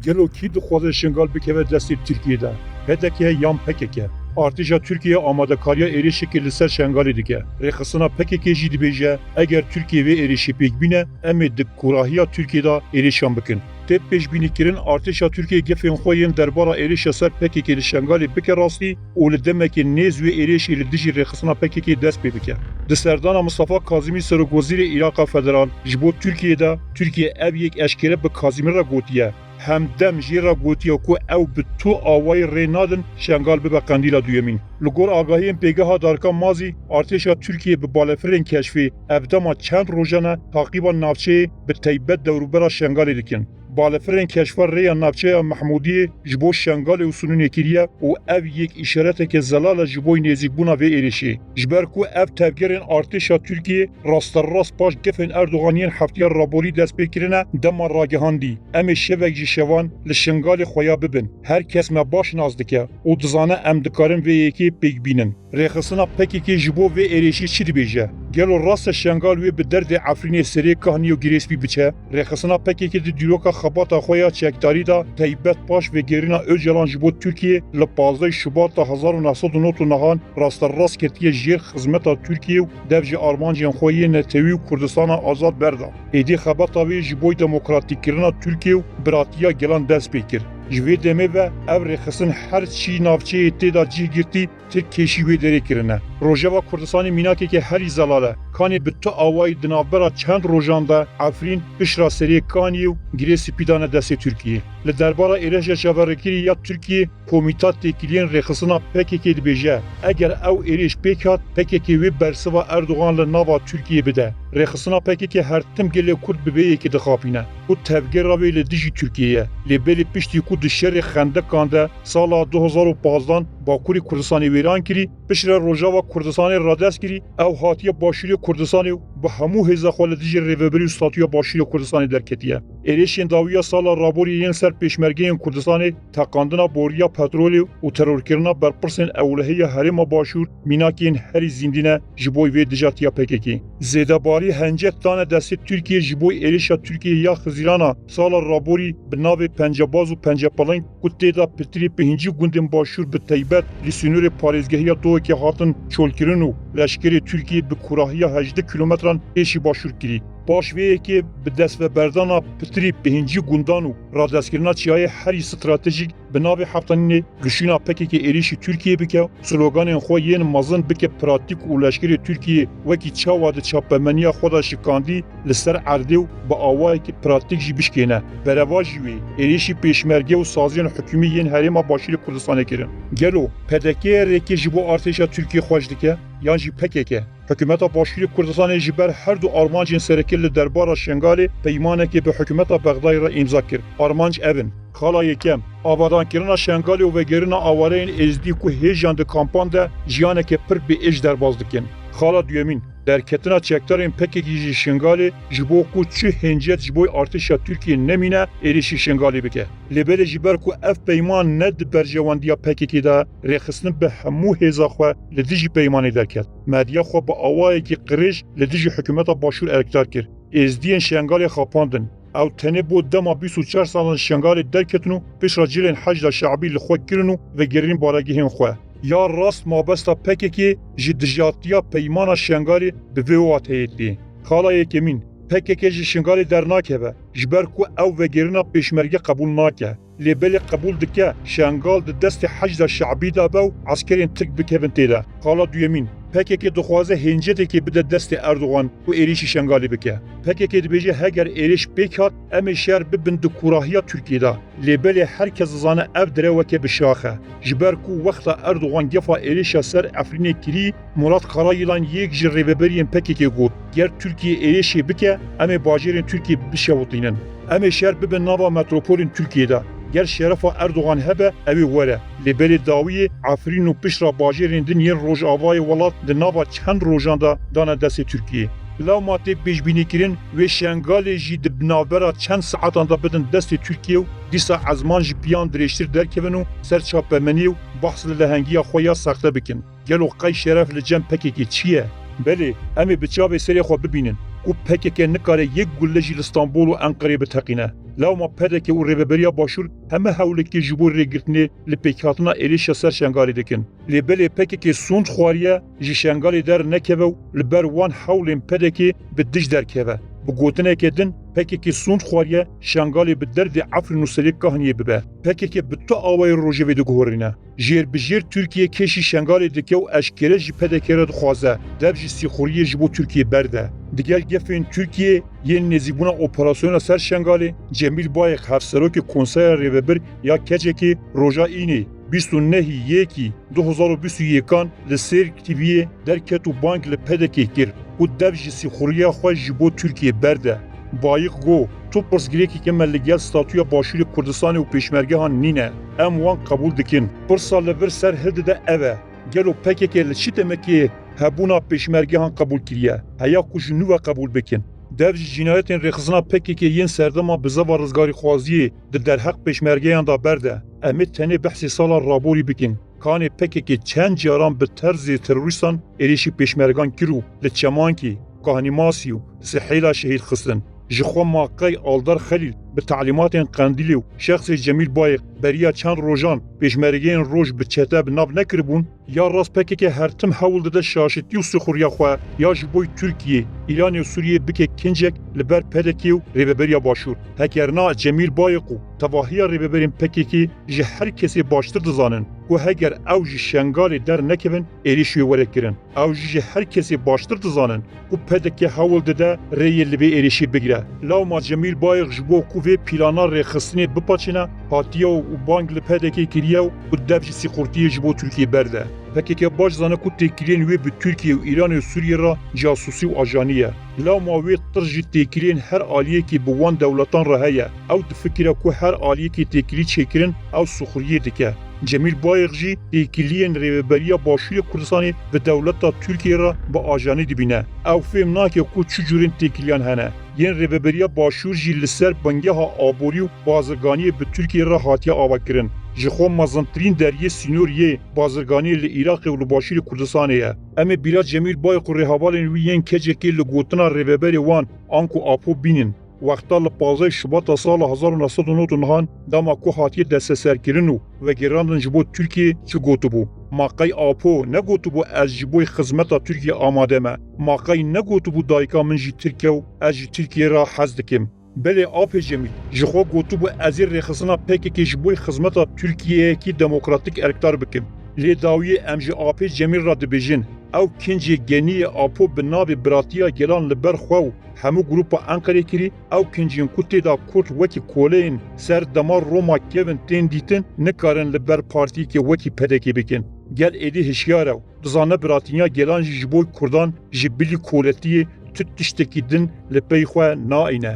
Gelo ki dixwaze şingal bikeve destê Tirkiyê de. PDK yan PKK. Artêşa Tirkiye amadekariya êrişekê li ser şengalê dike. Rêxistina PKK jî dibêje eger Tirkiye vê êrişî pêk bîne em ê di kurahiya Tirkiye de êrişan bikin. Tê pêşbînîkirin artêşa Tirkiye gefên xwe yên derbara êrişa ser PKK li şengalê bike rastî û li demekê nêz wê êrişê li dijî rêxistina PKK dest pê bike. Di serdana Mustafa Kazimî Serokgozîrê Îraqa Federal ji bo Tirkiyeyê de Tirkiye ev yek eşkere bi Kazimî re gotiye. Hemdem jî re gotiye ku ew bi tu awayê rê nadin şengal bibe qendîla duyemîn. Li gor agahiyên pêgeha Darka Mazî, artêşa Tirkiye bi balafirên keşfê evdema çend rojane taqîba navçeyê bi taybet dewrûbera şengalê dikin. Balafirên keşfa rêya navçeya Mehmûdiyê ji bo şengalê û sunûnê kiriye û ev yek îşareteke zelal e ji bo nêzîkbûna vê êrişê. Ji ber ku ev tevgerên artêşa Tirkiye rasterast paş gefên Erdoganiyên heftiya raborî dest pê kirine dema ragihandî. Em ê şevek ji şevan li şengalê xwe ya bibin. Her kes me baş naz dike û dizane em dikarin vê yekê pêk bînin. Rêxistina PKK ji bo vê êrişî çi dibêje? Gelo rast şengal wê bi derdê Efrînê serê kahnî û girêspî biçe, rêxistina PKK di dîroka xebata xwe ya çekdarî da taybet paş ve gerîna Öcalan ji bo Tirkiye li 15 Şubat'a 1999 rasterast ketiye jêr xizmeta Tirkiye û dev ji armancên xwe yên Netewî û Kurdistana azad berda. Êdî xebata wê ji bo demokratîkkirina Tirkiye û biratiya gelan dest pê kir. Ji vê demê ve ev rêxistin her çî navçeyê tê da cih girtî tir kêşî wê derê kirine. Rojava Kurdistanê mînakeke herî zelal e. Kanê bi tu awayî di navbera çend rojan de Efrîn pişra serê Kaniyê û girê spîdane destê Tirkiye. Li derbara êreşa çaverekirî ya Tirkiye Komîta Têkiliyên Rêxistina PKK dibêje eger ew êrîş pêk hat PKK wê bersiva Erdogan li nava Tirkiye bide. Rêxistina PKK her tim gelê Kurd bi vê yekê dixapîne û tevgera wê li dijî Tirkiyeyê. Lêbelê piştî ku di şerê xendekan de sala 2015 Bakurê Kurdistanê wêran kirî, piştre Rojava Kurdistanê radest kirî, ew hatiye Başûrê Kurdistanê û bi hemû hêza xwe li dijî rêveberî û statuya Başûrê Kurdistanê derketiye. Êrişên dawiya sala raborî yên ser pêşmergeyên Kurdistanê teqandina boriya petrolê û terorkirina berpirsên ewlehiya Herêma Başûr mînakên herî zîndîne ji bo vê dijatiya PKK. Zêdebarî hencet dane destê Tirkiye ji bo êrişa Tirkiye ya xizîrana sala raborî bi navê Pencebaz û Pencepaleng ku tê da pitirê pêncî gundên Başûr bi taybet li sînorê parêzgehiya doyekê hatin çolkirin û leşkerê Tirkiye bi kurahiya 18 kilometran pêşî Başûr kirî. Baş vê yekê bi destveberdana pitirê pêncî gundan û radestkirina çiyayê herî stratejîk bi navê heftanînê gişîna PKK êrişî Tirkiye bike, sloganên xwe yên mezin bike pratik û leşkerê Tirkiye wekî çawa di çapemeniya xwe da şikandî li ser erdê û bi awayekî pratik jî bişkêne. Bereva jî wê êrişî pêşmerge û saziyên hikûmî yên Herêma Başûrê Kurdistanê kirin. Gelo PDK'ye rêkê ji bo artêşa Tirkiye xweş dike yan jî PKK. Hikûmeta Başûrê Kurdistanê ji ber her du armancên serekê li derbara şengalê peymanekê bi hikûmeta Bexdayê re îmza kir. Armanc evin. Xala yekem, avadankirina şengalê û vegerîna awareyên êzdî ku hêjan di kampan de jiyaneke pir bêêj derbas dikin. Xala duyemîn, derketina çekdarên PKK jî şengalê ji bo ku çi hêncet ji bo artêşa Tirkiye nemîne êrişî şengalê bike. Lêbelê ji ber ku ev peyman ne di berjewandiya PKK de rêxistin bi hemû hêza xwe li dijî peymanê derket. Medya xwe bi awayekî qirêj li dijî hikûmeta Başûr elektar kir. Êzdiyên şengalê xapandin. Ew tenê bo dema 24 salan şengalê derketin û pişra cilên hecda şeعبî li xwe kirin û vegerîn baregihên xwe. Ya rast mabesta PKK ji dijatiya peymana şengalê bi vê wat heyetî. Xala yekemîn, PKK ji şengalê dernakeve, ji ber ku ew vegerîna pêşmerge qebûl nake. Lêbelê qebûl dike, şengal di destê hecda şeعبî de be û askerên Tirk bikevin tê de. Xala duyemîn, PKK dixwaze hêncetekê bide destê Erdogan û êrişî şengalê bike. PKK dibêje heger êriş pêk hat, em ê şer bibin di kurahiya Tirkiye de. Lêbelê herkes dizane ev direweke bişaxe. Ji ber ku wexta Erdogan gefa êrişa ser Efrînê kirî, Murat Karayılan yek ji rêveberiyên PKK got. Ger Tirkiye êrişê bike, em ê bajêrên Tirkiye bişewitînin. Em ê şer bibin nava metropolên Tirkiye'de. Ger şerefa Erdogan hebe evê were. Lêbelê dawiyê Efrîn û pişra bajêrên din yên Rojavayê welat di nava çend rojan da dane destê Tirkiye. Lawma tê pêşbînîkirin wê şengalê jî di navbera çend saetan da bidin destê Tirkiye û dîsa ezman ji piyan dirêjtir derkevin û ser çapemenî û behs li lehengiya xwe ya saxte bikin. Gelo qey şeref li cem PKK çi ye? Belê, em ê bi çavê serê xwe bibînin ku PKK nikare yek gulle jî li Stenbol û Enqereyê biteqîne. Lawma pedeke û rêveberiya başûr heme hewlekê ji bo rêgirtinê li pêkhatina êrişa ser Şengalê dikin. Lê belê pekekê sûnd xwariye ji Şengalê dernekeve û li ber wan hewlên pedekê bi dij derkeve. Bi gotinekê din pekekê sûnd xwariye Şengalê bi derdê Efrîn û Serê Kahiniyê bibe. Pekekê bi tu awayê rojevê diguherîne. Jêrbijêr Tirkiye kêşî Şengalê dike û eşkere jî pedekê re dixwaze. Dev jî sîxuriyê ji bo Tirkiye berde. Digel gefên Tirkiye yên nêzîbûna operasyona ser Şengalê, Cemîl Bayek hevserokê Konseya Rêvebir ya keçekê roja înê 29/1/2021 li Sêr TV'yê derket û bang li pedekê kir û dev jî sîxuriya xwe ji bo Tirkiye berde. Bayık go, tu pirsgirêkeke me li gel statûya Başûrê Kurdistanê û pêşmergehan nîne. Em wan qebûl dikin. Pirsa li vir ser hildide ev e. Gelo PKK li çi demekê hebûna pêşmergehan qebûl kiriye. Heya ku ji nû ve qebûl bikin. Dev ji cinayetên rêxistina PKK yên serdema bi zeva rizgarîxwaziyê di derheq pêşmergeyan da berde. Em ê tenê behsê sala raborî bikin. Kanê PKK çend caran bi terzê terorîstan êrişî pêşmergan kir û li Çemankî, Kahnimasî û Sihêla şehîd xistin. Ji xwe Maqay Aldar Xelîl bi talimatên Qendîlê û şexsê Cemîl Bayek beriya çend rojan pêşmergeyên roj bi çete bi nav nekiribûn, ya rast PKK her tim hewl dide şaşîtî û sîxuriya xwe ya ji bo Tirkiye, Îranê û Sûriyê bike kincek li ber pedekê û rêveberiya başûr. Hekerna Cemîl Bayek û tevahiya rêveberên PKK ji her kesê baştir dizanin ku heger ew ji Şengalê dernekevin êrişî wê werekirin. Ew jî her kesê baştir dizanin ku PKK hewl dide rêyê li vê êrişî bigire. Lawma Cemîl Bayek ji bo ku vê plana rêxistinê bipaçine hatiye û bang li PKK kiriye û dev jî sîxurtiyê ji bo Tirkiye berde. PKK baş zane ku têkiliyên wê bi Tirkiye û Îranê û Sûriye ra casusî û ajanî ye. Lawma wê tir jî têkiliyên her aliyekî bi wan dewletan re heye. Ew difikire ku her aliyekî têkilî çêkirin ew sîxuriyê dike. Cemîl Bayek jî têkiliyên rêveberiya Başûrê Kurdistanê bi dewleta Tirkiye ra bi ajanî dibîne. Ew fêm nake ku çi cûrên têkiliyan hene. Yên rêveberiya Başûr jî li ser bangeha aborî û bazirganiyê bi Tirkiye ra hatiye avakirin. Ji xwe mezintirîn deriyê Sînoriyê bazirganiyê li Iraqê û li Başûrê Kurdistanê ye. Em ê bîra Cemîl Bayek û rêhevalên wî yên keçekê li gotina rêveberê wan Anku Apo bînin. Wexta li 15 Şibata sala 1999 dema ku hatiye desteserkirin û vegerandin ji bo Tirkiye çi gotibû. Maqay Apo ne gotibû ez ji bo xizmeta Tirkiye amade me. Maqay ne gotibû dayika min jî Tirk e û ez ji Tirkiye ra hez dikim. Belê Apê Cemîl ji xwe gotibû ez ê rêxistina PKK ji bo xizmeta Tirkiyeyekî demokratîk erkdar bikim. Lê dawiyê em ji Apê Cemîl ra dibêjin. Ew kincê geniyê Apo bi navê Biratiya Gelan li ber xwe û hemû grupa Enqerê kirî, ew kincên ku têda Kurd wekî koleyên ser dema Roma kevin tên dîtin nikarin li ber partiyekê wekî PKK bikin. Gel êdî hişyar ew. Dizane Biratiya Gelan jî ji bo Kurdan ji bilî koletiyê tut tiştekî din li pey xwe naîne.